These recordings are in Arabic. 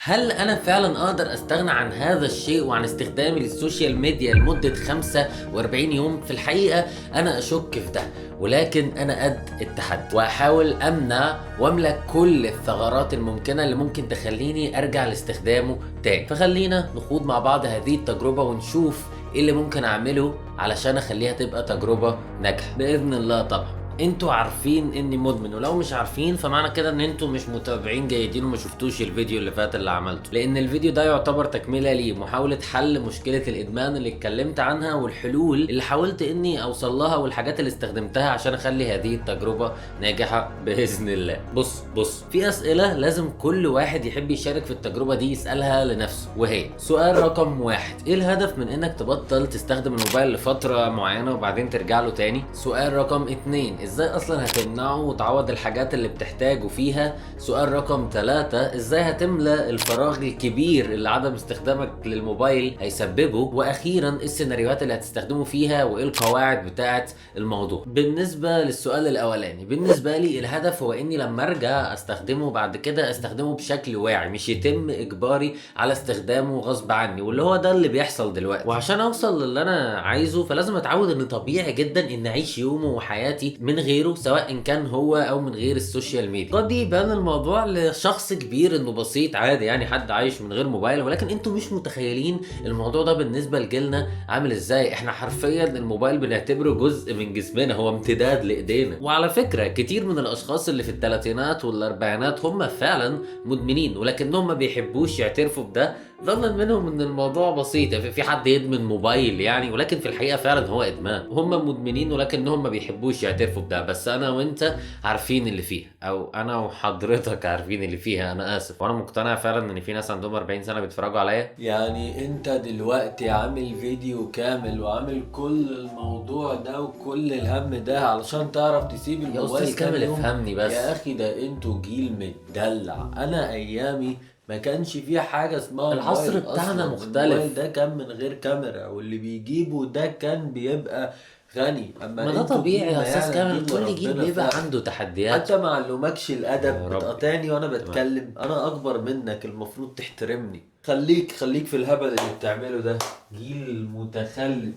هل أنا فعلا أقدر أستغنى عن هذا الشيء وعن استخدامي للسوشيال ميديا لمدة 45 يوم؟ في الحقيقة أنا أشك في ده، ولكن أنا قد التحدي وأحاول أمنع وأملك كل الثغرات الممكنة اللي ممكن تخليني أرجع لاستخدامه تاني. فخلينا نخوض مع بعض هذه التجربة ونشوف إيه اللي ممكن أعمله علشان أخليها تبقى تجربة ناجحة بإذن الله. طبعا انتوا عارفين اني مدمن، ولو مش عارفين فمعنى كده ان انتوا مش متابعين جيدين وما شفتوش الفيديو اللي فات اللي عملته، لان الفيديو ده يعتبر تكمله ليه، محاوله حل مشكله الادمان اللي اتكلمت عنها والحلول اللي حاولت اني اوصل لها والحاجات اللي استخدمتها عشان اخلي هذه التجربه ناجحه باذن الله. بص في اسئله لازم كل واحد يحب يشارك في التجربه دي يسالها لنفسه، وهي سؤال رقم 1: ايه الهدف من انك تبطل تستخدم الموبايل لفتره معينه وبعدين ترجع له تاني؟ سؤال رقم 2: ازاي اصلا هتمنعه وتعوض الحاجات اللي بتحتاجه فيها؟ سؤال رقم 3: ازاي هتملى الفراغ الكبير اللي عدم استخدامك للموبايل هيسببه؟ واخيرا ايه السيناريوهات اللي هتستخدمه فيها وايه القواعد بتاعه الموضوع؟ بالنسبه للسؤال الاولاني، بالنسبه لي الهدف هو اني لما ارجع استخدمه بعد كده استخدمه بشكل واعي، مش يتم اجباري على استخدامه غصب عني، واللي هو ده اللي بيحصل دلوقتي. وعشان اوصل للي انا عايزه فلازم اتعود ان طبيعي جدا ان اعيش يومه وحياتي من غيره، سواء إن كان هو او من غير السوشيال ميديا. قد يبان الموضوع لشخص كبير انه بسيط عادي، يعني حد عايش من غير موبايل، ولكن انتوا مش متخيلين الموضوع ده بالنسبه لجيلنا عامل ازاي. احنا حرفيا الموبايل بنعتبره جزء من جسمنا، هو امتداد لايدينا. وعلى فكره كتير من الاشخاص اللي في الثلاثينات والاربعينات هم فعلا مدمنين، ولكنهم ما بيحبوش يعترفوا بده، ظنا منهم ان الموضوع بسيط، في حد يدمن موبايل يعني، ولكن في الحقيقه فعلا هو ادمان. هم مدمنين ولكنهم ما بيحبوش يعترفوا بده، بس انا وانت عارفين اللي فيها، او انا وحضرتك عارفين اللي فيها. انا اسف، وانا مقتنع فعلا ان في ناس عندهم 40 سنه بيتفرجوا عليا. يعني انت دلوقتي عامل فيديو كامل وعامل كل الموضوع ده وكل الهم ده علشان تعرف تسيب يا الموبايل استاذ كام كامل يوم؟ افهمني بس يا اخي ده انتوا جيل متدلع. انا ايامي ما كانش فيه حاجة اسمها العصر موبايل بتاعنا اصلا. مختلف. الموبايل ده كان من غير كاميرا، واللي بيجيبه ده كان بيبقى غني. اما ما ده انتوا طبيعي جيل يا ما استاذ يعلم كامل، بيه الا كل جيل ربنا بيبقى فعلا. عنده تحديات. حتى ما علمكش يا الادب رب. بتقاطعني وانا بتكلم. انا اكبر منك، المفروض تحترمني. خليك في الهبل اللي بتعمله ده. جيل متخلف.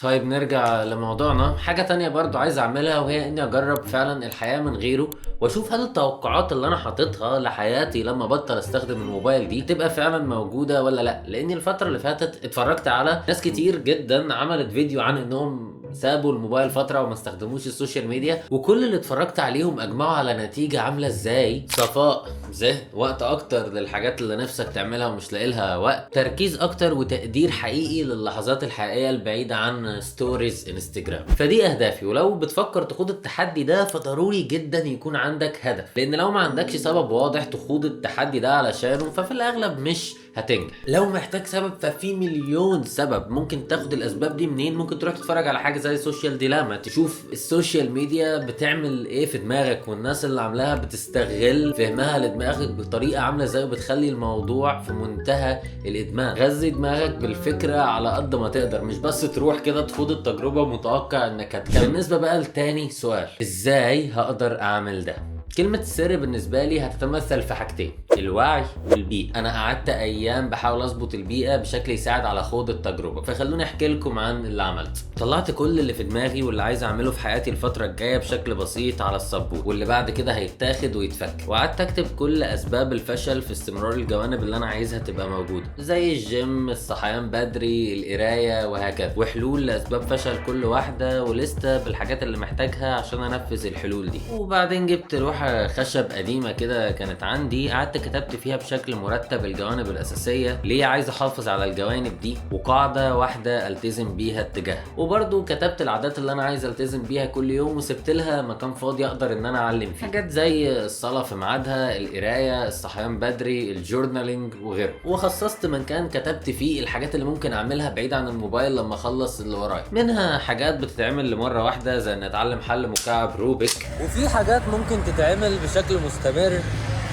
طيب نرجع لموضوعنا. حاجة تانية برضو عايز اعملها، وهي اني اجرب فعلا الحياة من غيره، واشوف هل التوقعات اللي انا حاططها لحياتي لما بطل استخدم الموبايل دي تبقى فعلا موجودة ولا لا. لاني الفترة اللي فاتت اتفرجت على ناس كتير جدا عملت فيديو عن انهم سابوا الموبايل فترة وما استخدموش السوشيال ميديا، وكل اللي اتفرجت عليهم اجمعوا على نتيجة عاملة ازاي: صفاء ذهن، وقت اكتر للحاجات اللي نفسك تعملها ومش لاقي لها وقت، تركيز اكتر وتقدير حقيقي للحظات الحقيقية البعيدة عن ستوريز انستجرام. فدي اهدافي، ولو بتفكر تخوض التحدي ده فضروري جدا يكون عندك هدف، لان لو ما عندكش سبب واضح تخوض التحدي ده علشانه ففي الاغلب مش هتنجح. لو محتاج سبب ففي مليون سبب. ممكن تاخد الاسباب دي منين؟ ممكن تروح تتفرج على حاجه زي سوشيال ديلاما، تشوف السوشيال ميديا بتعمل ايه في دماغك، والناس اللي عاملاها بتستغل فهمها لدماغك بطريقه عامله ازاي، وبتخلي الموضوع في منتهى الادمان. غذي دماغك بالفكره على قد ما تقدر، مش بس تروح كده تخوض التجربه متوقع انك هتكمل. بالنسبه بقى لتاني سؤال: ازاي هقدر اعمل ده؟ كلمة السر بالنسبة لي هتتمثل في حاجتين: الوعي والبيئة. أنا قعدت أيام بحاول أظبط البيئة بشكل يساعد على خوض التجربة، فخلوني أحكي لكم عن اللي عملته. طلعت كل اللي في دماغي واللي عايز أعمله في حياتي الفترة الجاية بشكل بسيط على السبورة، واللي بعد كده هيتاخد ويتفك، وقعدت أكتب كل أسباب الفشل في استمرار الجوانب اللي أنا عايزها تبقى موجودة، زي الجيم، الصحيان بدري، القراية، وهكذا، وحلول لأسباب فشل كل واحدة، ولستة بالحاجات اللي محتاجها عشان أنفذ الحلول دي. وبعدين جبت لوحة خشب قديمة كده كانت عندي، قعدت كتبت فيها بشكل مرتب الجوانب الأساسية ليه عايز أحافظ على الجوانب دي، وقاعدة واحدة ألتزم بيها اتجاهها. وبرضو كتبت العادات اللي أنا عايز ألتزم بيها كل يوم، وسبت لها مكان فاضي أقدر إن أنا أعلم فيه، حاجات زي الصلاة في ميعادها، القراية، الصحيان بدري، الجورنالينج وغيره. وخصصت مكان كتبت فيه الحاجات اللي ممكن أعملها بعيد عن الموبايل لما أخلص اللي ورايا، منها حاجات بتتعمل لمرة واحدة زي إن أتعلم حل مكعب روبيك، وفي حاجات ممكن تتعمل بشكل مستمر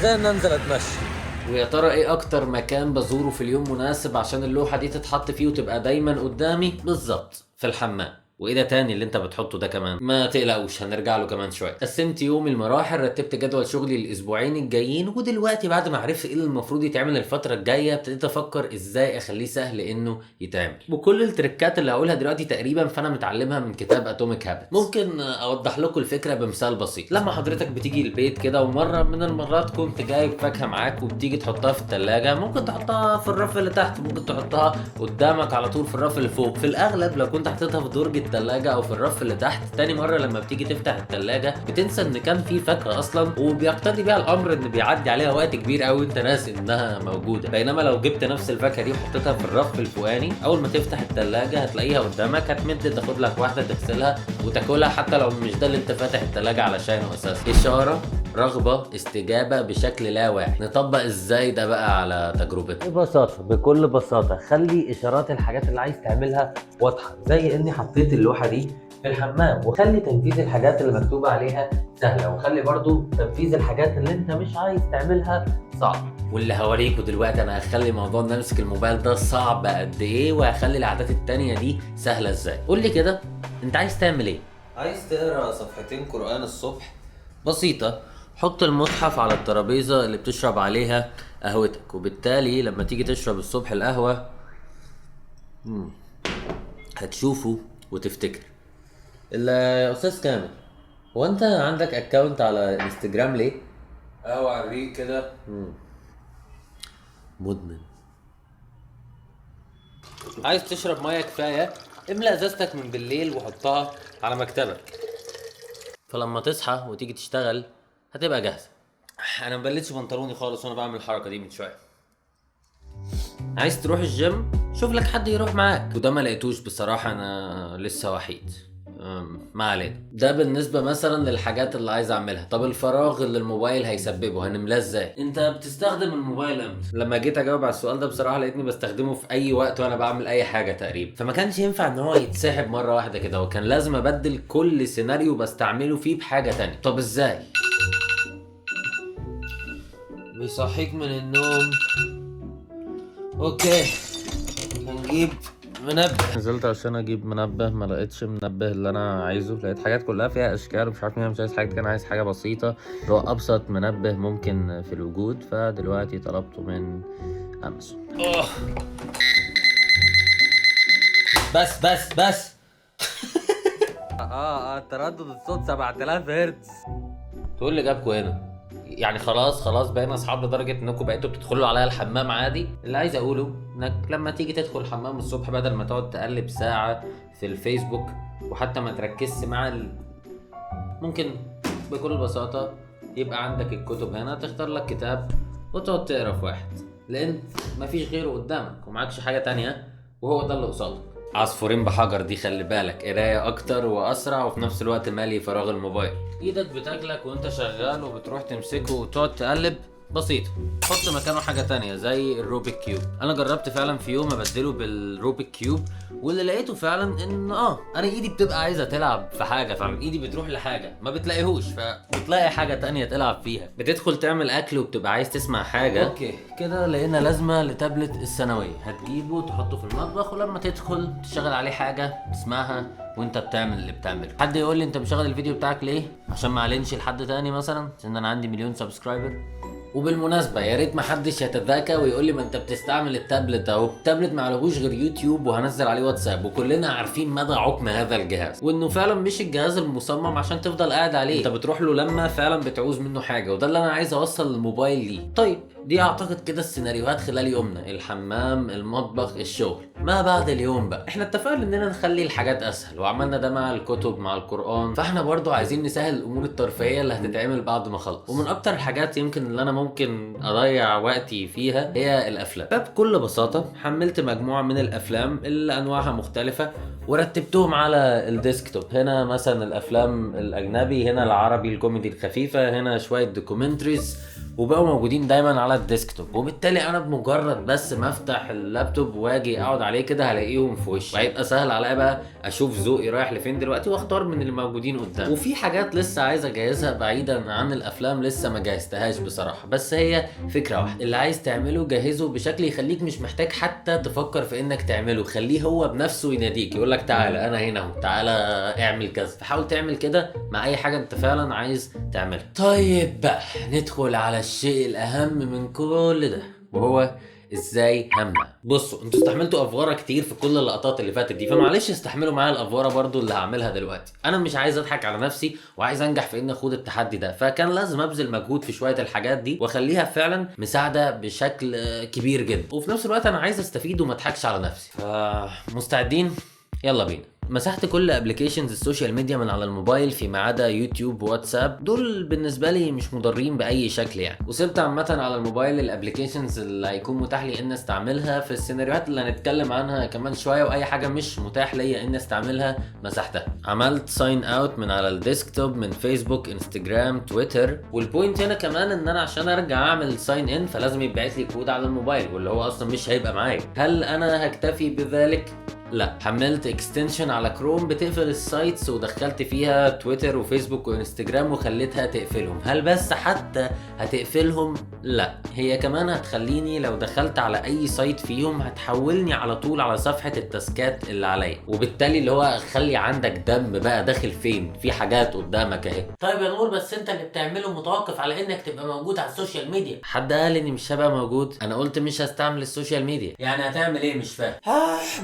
زي ان انزل اتمشى. ويا ترى ايه اكتر مكان بزوره في اليوم مناسب عشان اللوحة دي تتحط فيه وتبقى دايما قدامي؟ بالظبط في الحمام. وايه ده تاني اللي انت بتحطه ده كمان؟ ما تقلقوش هنرجع له كمان شويه. قسمت يومي المراحل، رتبت جدول شغلي الاسبوعين الجايين، ودلوقتي بعد ما عرفت ايه اللي المفروض يتعمل الفتره الجايه ابتديت افكر ازاي اخليه سهل انه يتعمل. وكل التريكات اللي هقولها دلوقتي تقريبا فانا متعلمها من كتاب اتوميك هابت. ممكن اوضح لكم الفكره بمثال بسيط. لما حضرتك بتيجي البيت كده ومره من المرات كنت جايب فاكهه معاك وبتيجي تحطها في الثلاجه، ممكن تحطها في الرف اللي تحت، ممكن تحطها قدامك على طول في الرف اللي فوق. في الاغلب لو كنت حطيتها في درج الثلاجه او في الرف اللي تحت، تاني مره لما بتيجي تفتح الثلاجه بتنسى ان كان في فاكهه اصلا، وبيقتضي بيها الامر ان بيعدي عليها وقت كبير قوي انت ناسي انها موجوده. بينما لو جبت نفس الفاكهه دي وحطيتها في الرف الفوقاني، اول ما تفتح الثلاجه هتلاقيها قدامك، هتمد تاخد لك واحده تغسلها وتاكلها حتى لو مش ده اللي انت فاتح الثلاجه علشانه اساسا. اشاره، رغبه، استجابه بشكل لا واعي. نطبق ازاي ده بقى على تجربتنا؟ ببساطه، بكل بساطه خلي اشارات الحاجات اللي عايز تعملها واضحه، زي اني حطيت اللوحه دي في الحمام، وخلي تنفيذ الحاجات اللي مكتوبه عليها سهله، وخلي برضو تنفيذ الحاجات اللي انت مش عايز تعملها صعب. واللي هوريكم دلوقتي انا هخلي موضوع ان امسك الموبايل ده صعب قد ايه، وهخلي العادات التانية دي سهله ازاي. قول لي كده انت عايز تعمل ايه؟ عايز تقرا صفحتين قرآن الصبح؟ بسيطة، حط المصحف على الترابيزة اللي بتشرب عليها قهوتك، وبالتالي لما تيجي تشرب الصبح القهوة هتشوفه وتفتكر. يا أستاذ كامل، هو أنت عندك أكاونت على انستجرام ليه؟ على الريق كده. مدمن. عايز تشرب مية كفاية؟ املأ ازازتك من بالليل وحطها على مكتبك، فلما تصحى وتيجي تشتغل هتبقى جاهزة. انا مبلتش بنطلوني خالص وانا بعمل الحركة دي من شوية. عايز تروح الجيم؟ شوف لك حد يروح معاك، وده ما لقيتوش بصراحة، انا لسه وحيد. ما علينا. ده بالنسبة مثلا للحاجات اللي عايز اعملها. طب الفراغ اللي الموبايل هيسببه هنملاه ازاي؟ انت بتستخدم الموبايل امتى؟ لما جيت اجاوب على السؤال ده بصراحة لقيتني بستخدمه في اي وقت وانا بعمل اي حاجة تقريبا، فما كانش ينفع ان هو يتسحب مرة واحدة كده، وكان لازم ابدل كل سيناريو بستعمله فيه بحاجة تانية. طب ازاي؟ بيصحيك من النوم. اوكي، هنجيب منبه. نزلت عشان اجيب منبه، ما لقيتش منبه اللي انا عايزه، لقيت حاجات كلها فيها اشكال ومش عارف مين. مش عايز حاجه، كان عايز حاجه بسيطه اللي هو ابسط منبه ممكن في الوجود، فدلوقتي طلبته من امازون. بس تردد الصوت 7000 هرتز. تقول لي جابكوا هنا يعني خلاص بقينا اصحاب لدرجه انكم بقيتوا بتدخلوا عليا الحمام عادي؟ اللي عايز اقوله انك لما تيجي تدخل الحمام الصبح، بدل ما تقعد تقلب ساعه في الفيسبوك وحتى ما تركزش مع ممكن بكل بساطه يبقى عندك الكتب هنا، تختار لك كتاب وتقعد تقرا في واحد، لان مفيش غيره قدامك ومعكش حاجه تانية وهو ده اللي قصادك. عصفورين بحجر دي، خلي بالك، قرايه اكتر واسرع وفي نفس الوقت مالي فراغ الموبايل. ايدك بتاكلك وانت شغال وبتروح تمسكه وتقعد تقلب، بسيطة. حط مكانه حاجة تانية زي الروبيك كيوب. انا جربت فعلا في يوم ابدله بالروبيك كيوب، واللي لقيته فعلا ان انا ايدي بتبقى عايزة تلعب في حاجة، فعلا ايدي بتروح لحاجة ما بتلاقيهوش، فبتلاقي حاجة تانية تلعب فيها. بتدخل تعمل اكل وبتبقى عايز تسمع حاجة. اوكي كده لقينا لازمة لتابلت الثانوية، هتجيبه تحطه في المطبخ، ولما تدخل تشغل عليه حاجة تسمعها وانت بتعمل اللي بتعمله. حد يقول لي انت مشغل الفيديو بتاعك ليه؟ عشان ما اعلنش لحد تاني مثلا، عشان انا عندي 1,000,000 سبسكرايبر. وبالمناسبة يا ريت محدش يتذاكى ويقول لي ما انت بتستعمل التابلت اهو. التابلت ما عليهوش غير يوتيوب وهنزل عليه واتساب، وكلنا عارفين مدى عقم هذا الجهاز، وانه فعلا مش الجهاز المصمم عشان تفضل قاعد عليه، انت بتروح له لما فعلا بتعوز منه حاجة، وده اللي انا عايز اوصل الموبايل ليه. طيب دي اعتقد كده السيناريوهات خلال يومنا: الحمام، المطبخ، الشغل. ما بعد اليوم بقى، احنا اتفقنا اننا نخلي الحاجات اسهل، وعملنا ده مع الكتب مع القرآن، فاحنا برضو عايزين نسهل الامور الترفيهية اللي هتتعمل بعد ما اخلص. ومن اكتر الحاجات يمكن اللي انا ممكن اضيع وقتي فيها هي الافلام. فبكل بساطة حملت مجموعة من الافلام اللي انواعها مختلفة ورتبتهم على الديسكتوب. هنا مثلا الافلام الاجنبي، هنا العربي الكوميدي الخفيفة، هنا شوية دوكيومنتريز، وبقوا موجودين دايما على الديسكتوب، وبالتالي انا بمجرد بس ما افتح اللابتوب واجي اقعد عليه كده هلاقيهم في وشي، وهيبقى سهل عليا بقى اشوف ذوقي رايح لفين دلوقتي واختار من اللي موجودين قدامي. وفي حاجات لسه عايز اجهزها بعيدا عن الافلام لسه ما جهزتهاش بصراحه، بس هي فكره واحده، اللي عايز تعمله جهزه بشكل يخليك مش محتاج حتى تفكر في انك تعمله، خليه هو بنفسه يناديك يقول لك تعالى انا هنا اهو، تعالى اعمل كذا. فحاول تعمل كده مع اي حاجه انت فعلا عايز تعملها. طيب بقى ندخل على الشيء الاهم من كل ده، وهو ازاي همنع. بصوا انتوا استحملتوا افواره كتير في كل اللقطات اللي فاتت دي، فمعلش استحملوا معايا الافواره برضو اللي هعملها دلوقتي. انا مش عايز اضحك على نفسي وعايز انجح في اني اخوض التحدي ده، فكان لازم ابذل مجهود في شويه الحاجات دي واخليها فعلا مساعده بشكل كبير جدا، وفي نفس الوقت انا عايز استفيد وما اضحكش على نفسي. فمستعدين؟ يلا بينا. مسحت كل ابلكيشنز السوشيال ميديا من على الموبايل فيما عدا يوتيوب وواتساب، دول بالنسبه لي مش مضرين باي شكل يعني، وسبت عامه على الموبايل الابلكيشنز اللي هيكون متاح لي ان استعملها في السيناريوهات اللي هنتكلم عنها كمان شويه، واي حاجه مش متاح ليا ان استعملها مسحتها. عملت ساين اوت من على الديسكتوب من فيسبوك انستجرام تويتر، والبوينت هنا كمان ان انا عشان ارجع اعمل ساين ان فلازم يبعت لي كود على الموبايل، واللي هو اصلا مش هيبقى معايا. هل انا هكتفي بذلك؟ لا، حملت اكستنشن على كروم بتقفل السايتس ودخلت فيها تويتر وفيسبوك وانستجرام وخليتها تقفلهم. هل بس حتى هتقفلهم؟ لا، هي كمان هتخليني لو دخلت على اي سايت فيهم هتحولني على طول على صفحة التاسكات اللي عليا، وبالتالي اللي هو خلي عندك دم بقى داخل فين، في حاجات قدامك اهي. طيب يا نور بس انت اللي بتعمله متوقف على انك تبقى موجود على السوشيال ميديا. حد قال اني مش هبقى موجود؟ انا قلت مش هستعمل السوشيال ميديا. يعني هتعمل ايه؟ مش فاهم.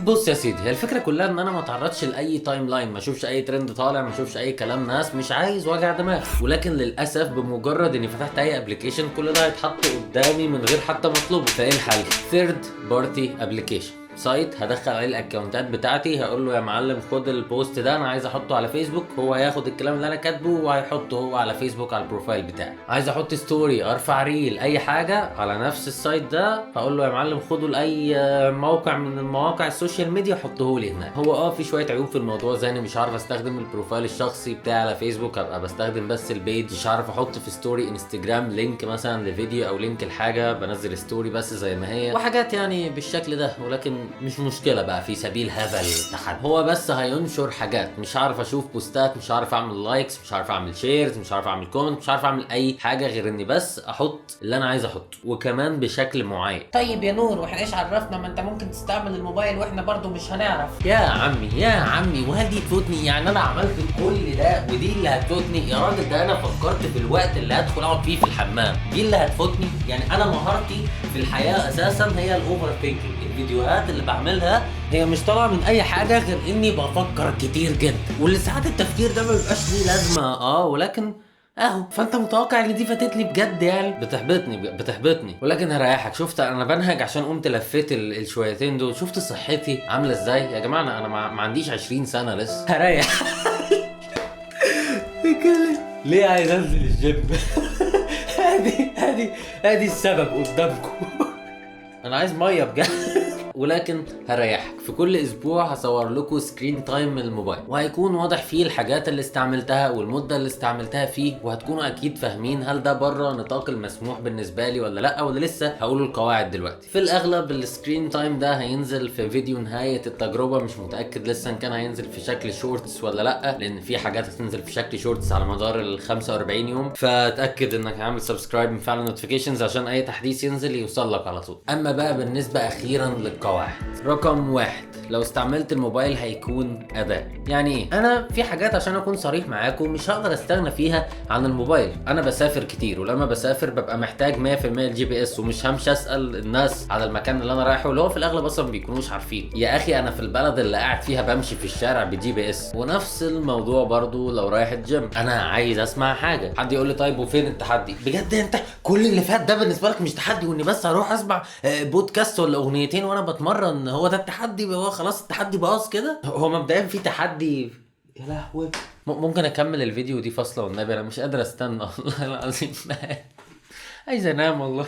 بص يا سيدي، هي الفكره كلها ان انا ما اتعرضش لاي تايم لاين، ما اشوفش اي ترند طالع، ما اشوفش اي كلام ناس، مش عايز وجع دماغ. ولكن للاسف بمجرد اني فتحت اي ابلكيشن كل ده هيتحط قدامي من غير حتى مطلوب. فايه الحل؟ ثيرد بارتي ابلكيشن، سايت هدخل عليه الاكونتات بتاعتي، هقول له يا معلم خد البوست ده انا عايز احطه على فيسبوك، هو هياخد الكلام اللي انا كاتبه وهيحطه هو على فيسبوك على البروفايل بتاعي. عايز احط ستوري، ارفع ريل، اي حاجه على نفس السايت ده، هقول له يا معلم خده لاي موقع من المواقع السوشيال ميديا حطه لي هناك. هو في شويه عيوب في الموضوع، زي اني مش عارف استخدم البروفايل الشخصي بتاعي على فيسبوك، ابقى بستخدم بس البيج، مش عارف احط في ستوري انستجرام لينك مثلا لفيديو او لينك لحاجه، بنزل ستوري بس زي ما هي، وحاجات يعني بالشكل ده. ولكن مش مشكله بقى في سبيل هذا التحدي، هو بس هينشر حاجات، مش عارف اشوف بوستات، مش عارف اعمل لايكس، مش عارف اعمل شيرز، مش عارف اعمل كومنت، مش عارف اعمل اي حاجه غير اني بس احط اللي انا عايز احطه، وكمان بشكل معين. طيب يا نور واحنا ايش عرفنا؟ ما انت ممكن تستعمل الموبايل واحنا برضو مش هنعرف. يا عمي وهل دي تفوتني؟ يعني انا عملت كل ده ودي اللي هتفوتني؟ يا راجل ده انا فكرت في الوقت اللي هدخل اقعد فيه في الحمام، دي اللي هتفوتني؟ يعني انا مهارتي في الحياه اساسا هي الاوفر ثينكينج. الفيديوهات اللي بعملها هي مش طالعه من اي حاجه غير اني بفكر كتير جدا، واللي ساعات التفكير ده ما بيبقاش ليه لازمه ولكن اهو. فانت متوقع ان دي فاتتني بجد؟ يعني بتحبطني ولكن هريحك. شفت انا بنهج عشان قمت لفيت الشويتين دول، شفت صحتي عامله ازاي يا جماعه؟ انا ما عنديش 20 سنه لسه. هريح. ليه عايز انزل الجيم؟ ادي السبب قدامكم. انا عايز ميه بجد. ولكن هريحك، في كل اسبوع هصور لكم سكرين تايم من الموبايل، وهيكون واضح فيه الحاجات اللي استعملتها والمده اللي استعملتها فيه، وهتكونوا اكيد فاهمين هل ده بره نطاق المسموح بالنسبه لي ولا لا، ولا لسه هقول القواعد دلوقتي. في الاغلب السكرين تايم ده هينزل في فيديو نهايه التجربه، مش متاكد لسه ان كان هينزل في شكل شورتس ولا لا، لان في حاجات هتنزل في شكل شورتس على مدار ال 45 يوم، فاتاكد انك عامل سبسكرايب ومفعل نوتيفيكيشنز عشان اي تحديث ينزل يوصل لك على طول. اما بقى بالنسبه اخيرا للقواعد، رقم 1، لو استعملت الموبايل هيكون أداة. يعني ايه؟ انا في حاجات عشان اكون صريح معاكم مش هقدر استغنى فيها عن الموبايل. انا بسافر كتير، ولما بسافر ببقى محتاج 100% الجي بي اس، ومش همشي اسال الناس على المكان اللي انا رايحه اللي هو في الاغلب اصلا ما بيكونوش عارفين. يا اخي انا في البلد اللي قاعد فيها بمشي في الشارع بجي بي اس. ونفس الموضوع برضو لو رايح الجيم، انا عايز اسمع حاجه. حد يقول لي طيب وفين التحدي؟ بجد انت كل اللي فات ده بالنسبه لك مش تحدي، واني بس اروح اسمع بودكاست ولا اغنيتين وانا بتمرن هو ده التحدي؟ هو خلاص التحدي باظ كده؟ هو مبدئيا في تحدي. يا لهوي، ممكن اكمل الفيديو دي فاصله والنبي؟ انا مش قادر استنى والله العظيم. عايز انام والله.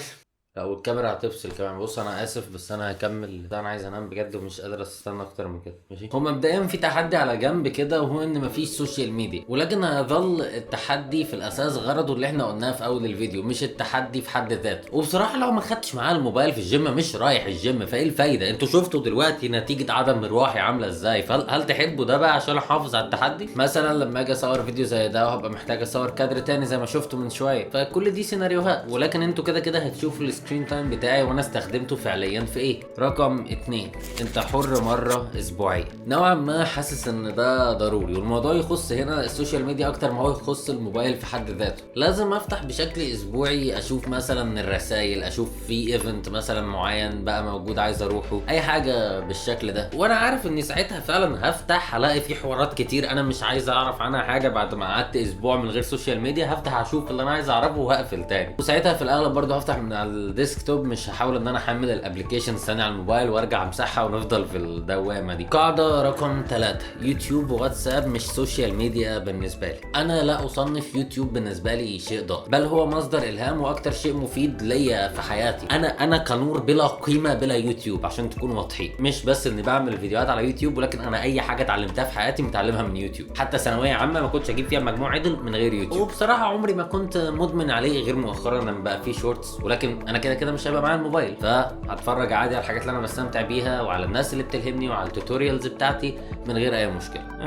لا والكاميرا هتفصل كمان. بص انا اسف بس انا هكمل، انا عايز انام بجد ومش قادر استنى اكتر من كده. ماشي، هو مبدئيا في تحدي على جنب كده، وهو ان مفيش سوشيال ميديا، ولكن هيظل التحدي في الاساس غرضه اللي احنا قلناه في اول الفيديو، مش التحدي في حد ذاته. وبصراحه لو ما خدتش معاه الموبايل في الجيم مش رايح الجيم، فايه الفايده؟ انتوا شفتوا دلوقتي نتيجه عدم مروحي عامله ازاي، فهل تحبوا ده بقى عشان احافظ على التحدي؟ مثلا لما اجي اصور فيديو زي ده وهبقى محتاج اصور كادر تاني زي ما شفتوا من شويه، فكل دي سيناريوهات، ولكن انتوا كده كده هتشوفوا السكرين تايم بتاعي وانا استخدمته فعليا في ايه. رقم 2، انت حر مره اسبوعيا. نوعا ما حاسس ان ده ضروري، والموضوع يخص هنا السوشيال ميديا اكتر ما هو يخص الموبايل في حد ذاته. لازم افتح بشكل اسبوعي اشوف مثلا الرسائل، اشوف في ايفنت مثلا معين بقى موجود عايز اروحه، اي حاجه بالشكل ده. وانا عارف اني ساعتها فعلا هفتح هلاقي في حوارات كتير انا مش عايز اعرف عنها حاجه. بعد ما قعدت اسبوع من غير سوشيال ميديا هفتح اشوف اللي انا عايز اعرفه وهقفل تاني. وساعتها في الاغلب برضه هفتح من على الديسكتوب، مش هحاول ان انا احمل الابلكيشنز ثاني على الموبايل وارجع امسحها ونفضل في الدوامه دي. قاعده رقم 3، يوتيوب وواتساب مش سوشيال ميديا بالنسبه لي. انا لا اصنف يوتيوب بالنسبه لي شيء ضار، بل هو مصدر الهام واكتر شيء مفيد ليا في حياتي. انا كنور بلا قيمه بلا يوتيوب، عشان تكونوا واضحين. مش بس اني بعمل فيديوهات على يوتيوب، ولكن انا اي حاجه اتعلمتها في حياتي متعلمها من يوتيوب. حتى ثانويه عامه ما كنتش اجيب فيها مجموع عدل من غير يوتيوب، وبصراحه عمري ما كنت مدمن عليه غير مؤخرا لما بقى فيه شورتس. ولكن انا كده كده مش هيبقى معايا الموبايل، فهتفرج عادي على الحاجات اللي انا بستمتع بيها وعلى الناس اللي بتلهمني وعلى التوتوريالز بتاعتي من غير اي مشكله.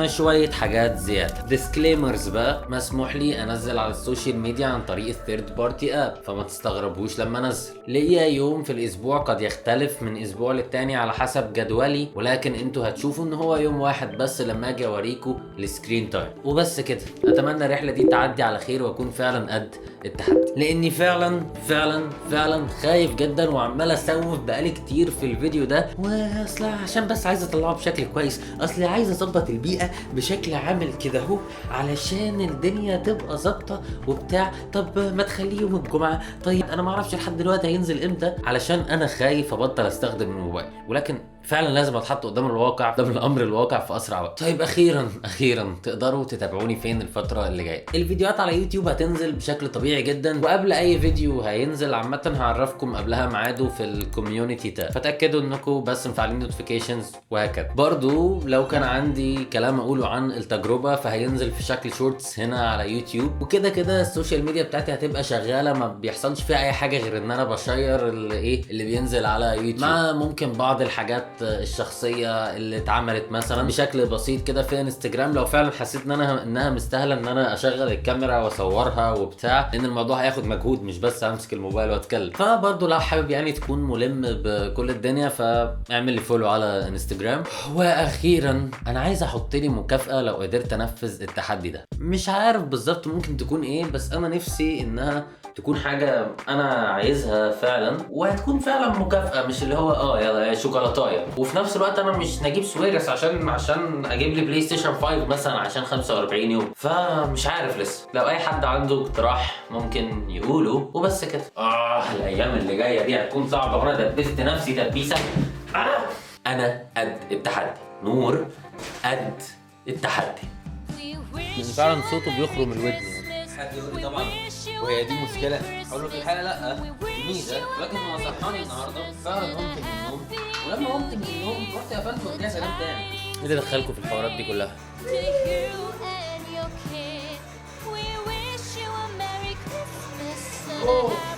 شويه حاجات زياده. ديسكليمرز بقى، مسموح لي انزل على السوشيال ميديا عن طريق الثيرد بارتي اب، فما تستغربوش لما انزل. ليا يوم في الاسبوع قد يختلف من اسبوع للتاني على حسب جدولي، ولكن انتوا هتشوفوا ان هو يوم واحد بس لما اجي اوريكم السكرين تايم وبس كده. اتمنى الرحله دي تعدي على خير واكون فعلا قد التحدي، لاني فعلا خايف جدا وعمال اسوف بقالي كتير في الفيديو ده، واصل عشان بس عايز اطلعه بشكل كويس. اصلي عايز اظبط البيئه بشكل عامل كده اهو علشان الدنيا تبقى ظابطه وبتاع. طب ما تخليه يوم الجمعه؟ طيب انا ما اعرفش لحد دلوقتي هينزل امتى علشان انا خايف ابطل استخدم الموبايل، ولكن فعلا لازم اتحط قدام الواقع، قدام الامر الواقع في اسرع وقت. طيب اخيرا تقدروا تتابعوني فين الفتره اللي جايه؟ الفيديوهات على يوتيوب هتنزل بشكل طبيعي جدا، وقبل اي فيديو هينزل عامه هعرفكم قبلها ميعاده في الكوميونتي تاب، فتاكدوا انكم بس مفعلين نوتيفيكيشنز وهكذا. برضو لو كان عندي كلام اقوله عن التجربه فهينزل في شكل شورتس هنا على يوتيوب. وكده كده السوشيال ميديا بتاعتي هتبقى شغاله، ما بيحصلش فيها اي حاجه غير ان انا بشير اللي بينزل على يوتيوب، مع ممكن بعض الحاجات الشخصيه اللي اتعملت مثلا بشكل بسيط كده في انستجرام، لو فعلا حسيت انها مستاهله ان انا اشغل الكاميرا واصورها وبتاع، لان الموضوع هياخد مجهود مش بس امسك الموبايل واتكلم. فبرضه لو حابب يعني تكون ملم بكل الدنيا فاعمل لي فولو على انستجرام. واخيرا انا عايز احط لي مكافاه لو قدرت انفذ التحدي ده. مش عارف بالظبط ممكن تكون ايه، بس انا نفسي انها تكون حاجه انا عايزها فعلا، وهتكون فعلا مكافاه، مش اللي هو يلا شوكولاتايه. وفي نفس الوقت انا مش نجيب سويرس عشان اجيب لي بلاي ستيشن 5 مثلا عشان 45 يوم. فمش عارف لسه، لو اي حد عنده اقتراح ممكن يقوله وبس كده. الايام اللي جايه دي هتكون صعبه وانا دبست نفسي دبيسه. انا قد التحدي، نور قد التحدي. فعلا صوته بيخرم الودن. حد يقول لي طبعا وهي دي مشكله، اقول له في الحقيقه لا دي ميزه، لكن هو صحاني النهارده فعلا قمت من النوم، ولما قمت من النوم رحت قفلت ورجعت انام تاني. ايه اللي دخلكوا في الحوارات دي كلها؟ Oh.